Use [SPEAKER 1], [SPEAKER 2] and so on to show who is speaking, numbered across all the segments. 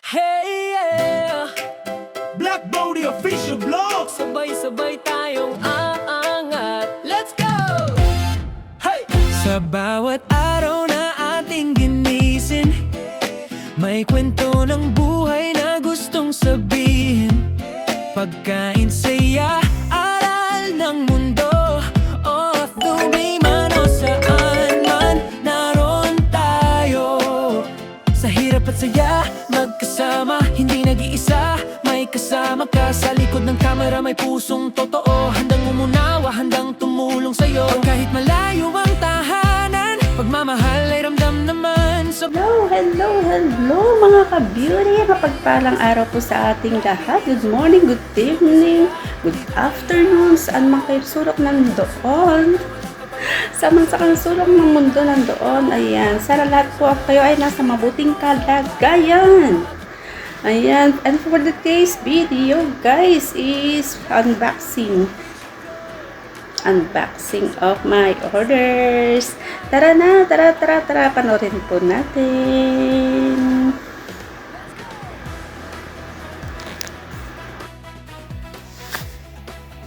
[SPEAKER 1] Hey, yeah!
[SPEAKER 2] Black Body Official Blog.
[SPEAKER 1] Sabay-sabay tayong aangat. Let's go!
[SPEAKER 2] Hey!
[SPEAKER 1] Sa bawat araw na ating ginisin, may kwento ng buhay na gustong sabihin. Pagkain, saya, aral ng mundo, o tuloy man o saan man, naroon tayo. Sa hirap at saya, magkasama, hindi nag-iisa. May kasama ka sa likod ng kamera, may pusong totoo, handang umunawa, handang tumulong sa'yo. Kahit malayo ang tahanan, pagmamahal ay ramdam naman sa...
[SPEAKER 3] Hello mga ka-beauty! Mapagpalang araw po sa ating lahat. Good morning, good evening, good afternoon. Saan man kayo sulok nandoon? Saan man sa sulok ng mundo nandoon. Ayan, sana lahat po kayo ay nasa mabuting kalagayan. Ayan, and for the today's video guys is unboxing of my orders. Tara na, tara, panoorin po natin.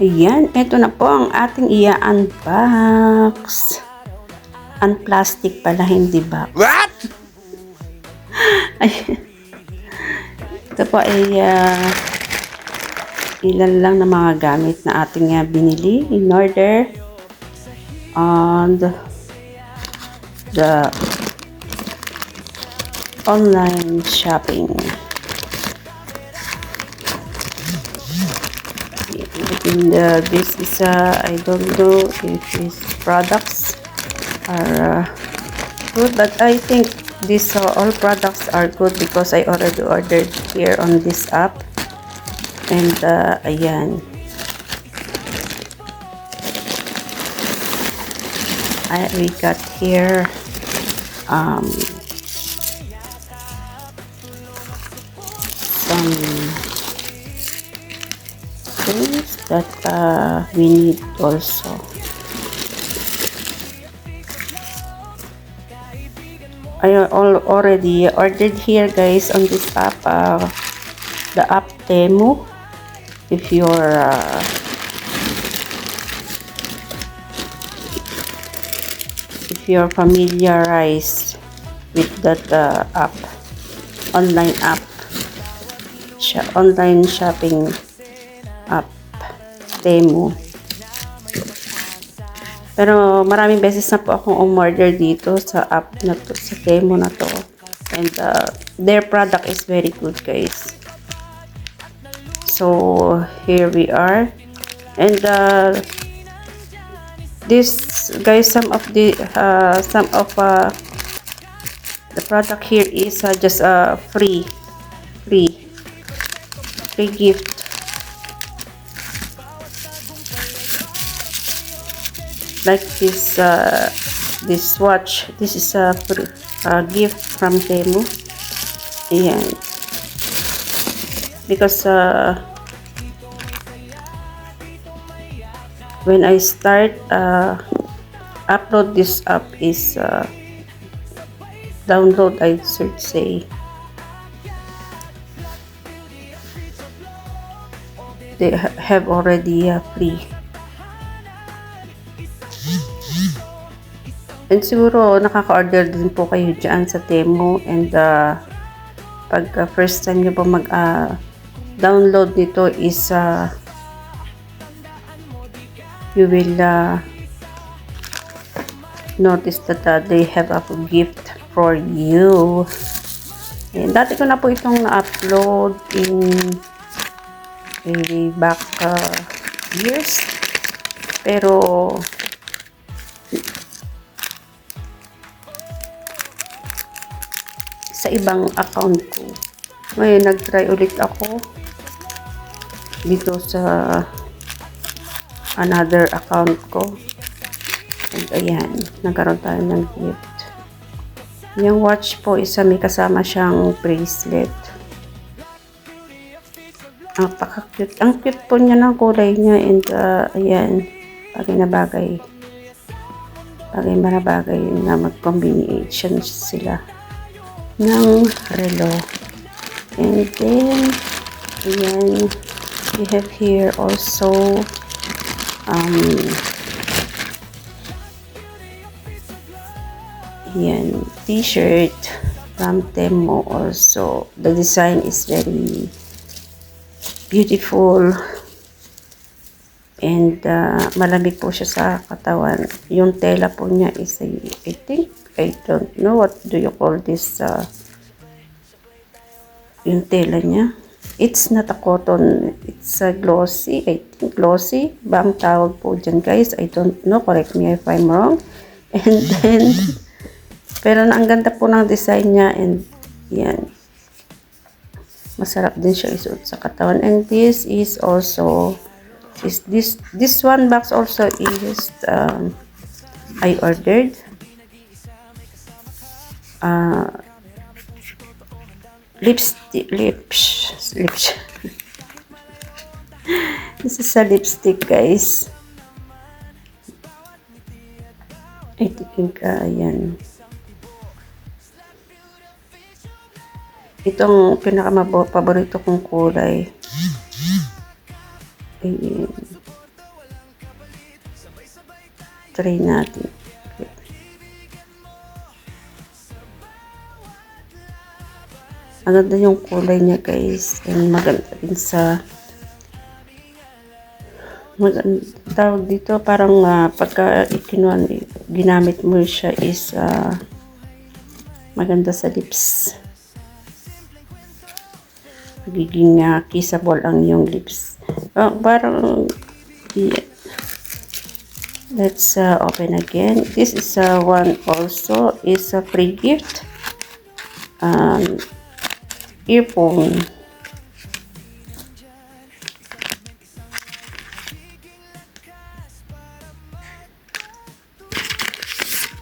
[SPEAKER 3] Ayan, ito na po ang ating i-unbox. Unplastic pala, hindi ba?
[SPEAKER 2] What?
[SPEAKER 3] Ayan. Ito po ay ilan lang na mga gamit na ating binili in order on the online shopping. This is I don't know if these products are good, but I think these all products are good because I already ordered here on this app. And ayan, we got here some things that we need also. I already ordered here guys on this app, the app Temu. If you're familiarized with that app, online shopping app, Temu. Pero maraming beses na po akong umorder dito sa app na to, sa Temu na to. And their product is very good guys. So here we are, and this guys, some of the product here is just free gift. Like this watch, this is a gift from Temu. Ayan. Because when I start upload this app is download, I should say, they have already free. And siguro nakaka-order din po kayo dyan sa Temu, and pag first time nyo po download nito is you will notice that they have a gift for you. And dati ko na po itong na-upload in way back years, pero sa ibang account ko. Ngayon nag-try ulit ako dito sa another account ko. And ayan, nagkaroon tayo ng gift. Yung watch po, may kasama siyang bracelet. Napaka-cute. Ang cute po niya ng kulay niya, and ayan, bagay na bagay na mag-combination sila ng relo. And then, ayan, we have here also, ayan, t-shirt from Temo also. The design is very beautiful. And malamig po siya sa katawan. Yung tela po niya is, I think, I don't know what do you call this, yung tela niya. It's not a cotton, it's a glossy, I think glossy ba ang tawag po dyan guys, I don't know, correct me if I'm wrong. And then, pero ang ganda po ng design niya, and yan, masarap din siya isuot sa katawan. And this is also, this one box also is I ordered lipstick this is a lipstick guys. I think ayan, itong paborito kong kulay. Ayan. Try natin. Okay. Ang ganda yung kulay niya guys. And maganda din sa tawag dito, parang pagka ginamit mo siya is maganda sa lips. Magiging kissable ang yung lips. Parang yeah. Let's open again. This is one also is a free gift. Earphone.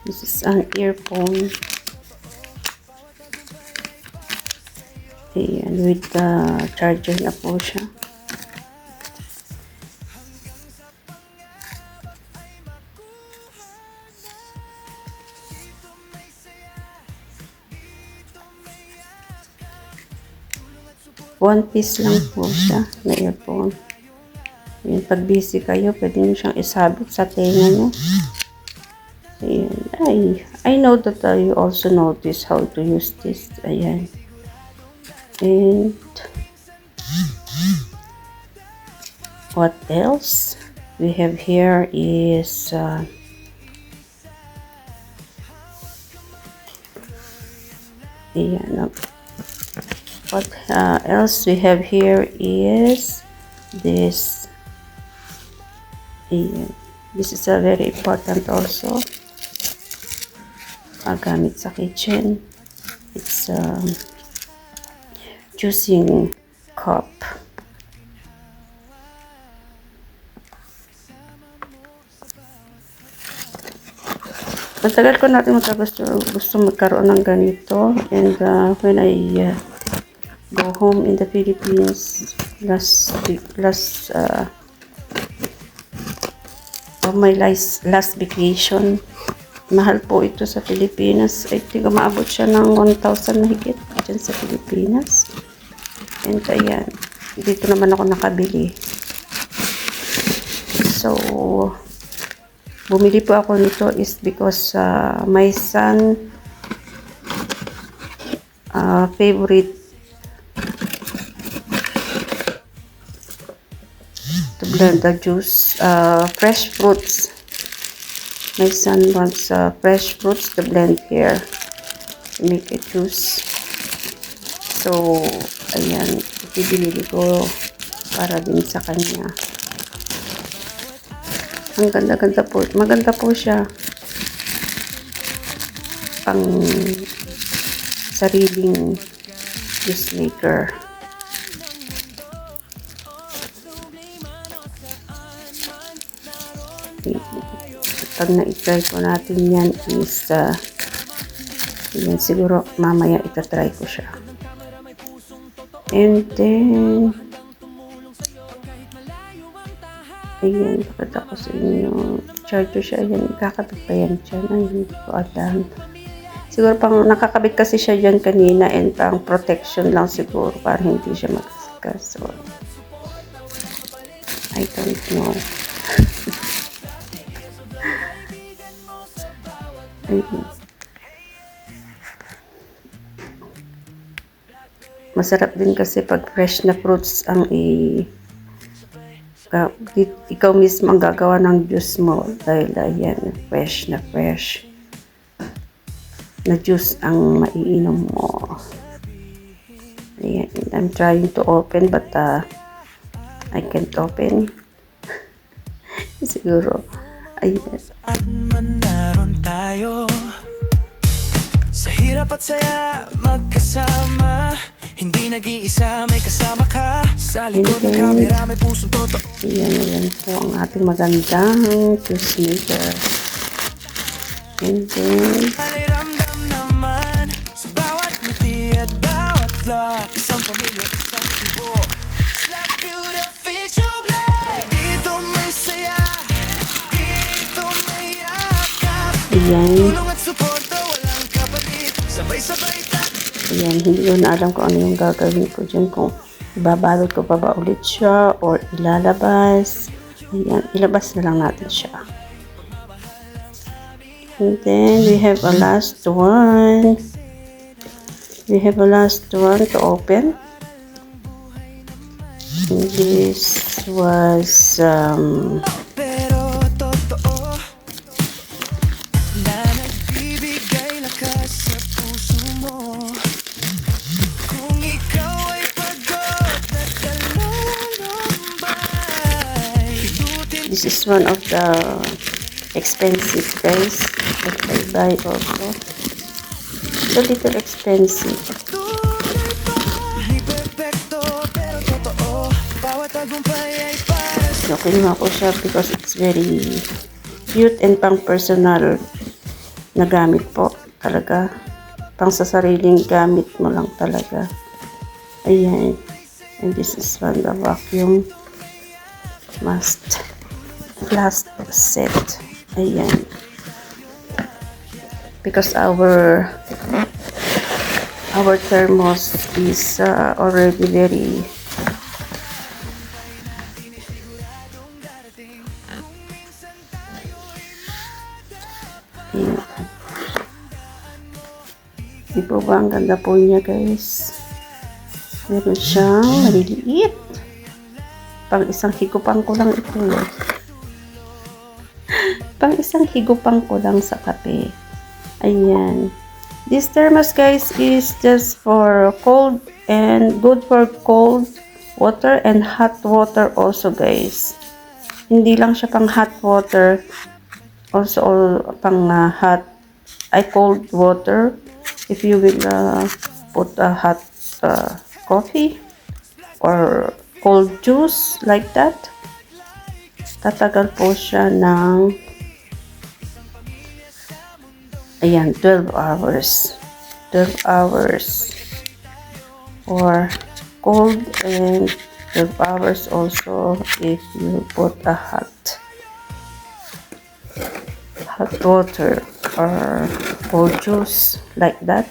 [SPEAKER 3] This is an earphone. Ayan, with the charger na po siya. One piece lang po siya na earphone. Ayan, pag busy kayo, pwede nyo siyang isabit sa tenga nyo. Ayan. I know that you also know this, how to use this. Ayan. And what else we have here is ayan. What else we have here is this. Ayan. This is a very important also. Gamit sa kitchen. It's juicing cup. Matagal ko natin gusto magkaroon ng ganito. And when I go home in the Philippines my last vacation, mahal po ito sa Pilipinas. I think umaabot siya ng 1,000 na higit dyan sa Pilipinas. And ayan, dito naman ako nakabili. So bumili po ako nito is because my son favorite to blend the juice, fresh fruits. My son wants fresh fruits to blend here to make a juice. So ayan, ibibili ko para din sa kanya. Ang ganda-ganda po, maganda po siya pang sariling juice maker. Pag na-try ko natin yan is yan, siguro mamaya itatry ko siya. And then ayan, pakita ko sa inyo, charger siya, ayan, kakabit pa yan siya, hindi ko alam. Siguro pang nakakabit kasi siya dyan kanina and pang protection lang siguro para hindi siya magkaskas. So, I don't know. Masarap din kasi pag fresh na fruits ang ikaw mismo ang gagawa ng juice mo dahil ayan, fresh na juice ang maiinom mo. Ayan, I'm trying to open but I can't open. Siguro, ayan.
[SPEAKER 1] At man naroon tayo sa hirap at saya magkasama. Hindi nag-iisa, may kasama ka. Sa likod ng camera, may pusong totoo.
[SPEAKER 3] Ayan po ang ating magandang juice maker. And then,
[SPEAKER 1] May ramdam naman sa bawat ngiti at bawat vlog. Isang pamilya, isang tibo. Slap you the fish of life. Dito may saya, dito may yakap.
[SPEAKER 3] ayan.
[SPEAKER 1] Tulong at suporta, walang kapalit. Sabay-sabay tayo.
[SPEAKER 3] Ayan, hindi ko na alam kung ano yung gagawin ko dyan. Kung ibabalot ko pa ba ulit siya or ilalabas. Ayan, ilabas na lang natin siya. And then, we have a last one. We have a last one to open. And this was,
[SPEAKER 1] Pero totoo na nagbibigay lakas sa puso mo. Kung ikaw ay pagod at kalulumbay, pindutin
[SPEAKER 3] this is one of the expensive guys that I buy also. It's a little expensive.
[SPEAKER 1] tunay pa. Hindi perfecto pero totoo. Bawat tagumpay ay para sa
[SPEAKER 3] So, kinuha ko siya because it's very cute and pang personal na gamit po talaga. Pang sa sariling gamit mo lang talaga. Ayan. And this is one the vacuum must last set. Ayan. Because our thermos is already very ayan. Di po ba ang ganda po niya guys? Meron siyang maliliit. Pang isang higupang ko lang ito. Pang isang higupang ko lang sa kape. Ayan. This thermos guys is just for cold and good for cold water and hot water also guys. Hindi lang siya pang hot water. Also pang cold water. If you will put a hot coffee or cold juice like that, tatagal po siya ng ayan, 12 hours. 12 hours for cold and 12 hours also if you put a hot water or cold juice like that.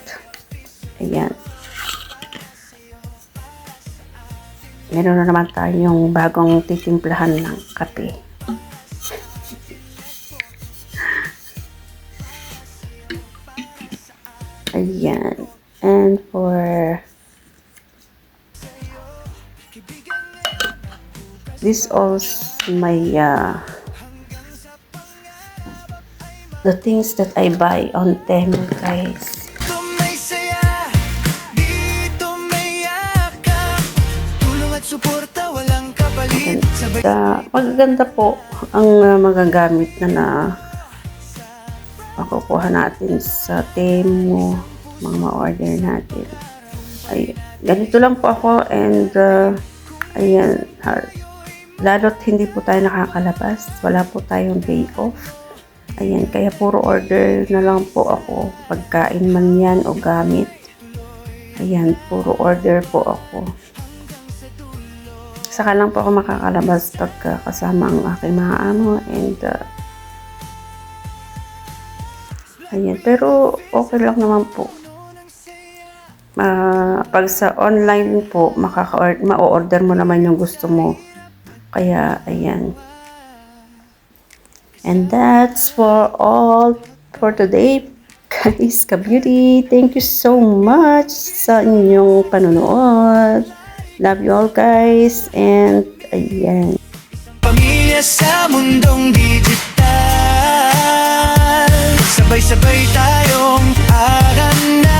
[SPEAKER 3] Ayan. Meron na naman tayong bagong titimplahan ng kape. Ayan. And for this also my the things that I buy on Temu guys.
[SPEAKER 1] Dito may saya, dito may yakap. Tulong at suporta, walang kapalit. Sabay
[SPEAKER 3] Magaganda po ang magagamit na makukuha natin sa Temu, mga ma-order natin. Ay, ganito lang po ako and ayan, lalo't hindi po tayo nakakalabas, wala po tayong day off. Ayan, kaya puro order na lang po ako, pagkain man yan o gamit. Ayan, puro order po ako. Saka lang po ako makakalabas pag kasama ang aking mga amo and Ayan, pero okay lang naman po. Pag sa online po, ma-order mo naman yung gusto mo. Kaya, ayan. And that's for all for today, guys, ka-beauty. Thank you so much sa inyong panonood. Love you all, guys. And, ayan.
[SPEAKER 1] Pamilya sa mundong digital, sabay-sabay tayong aral na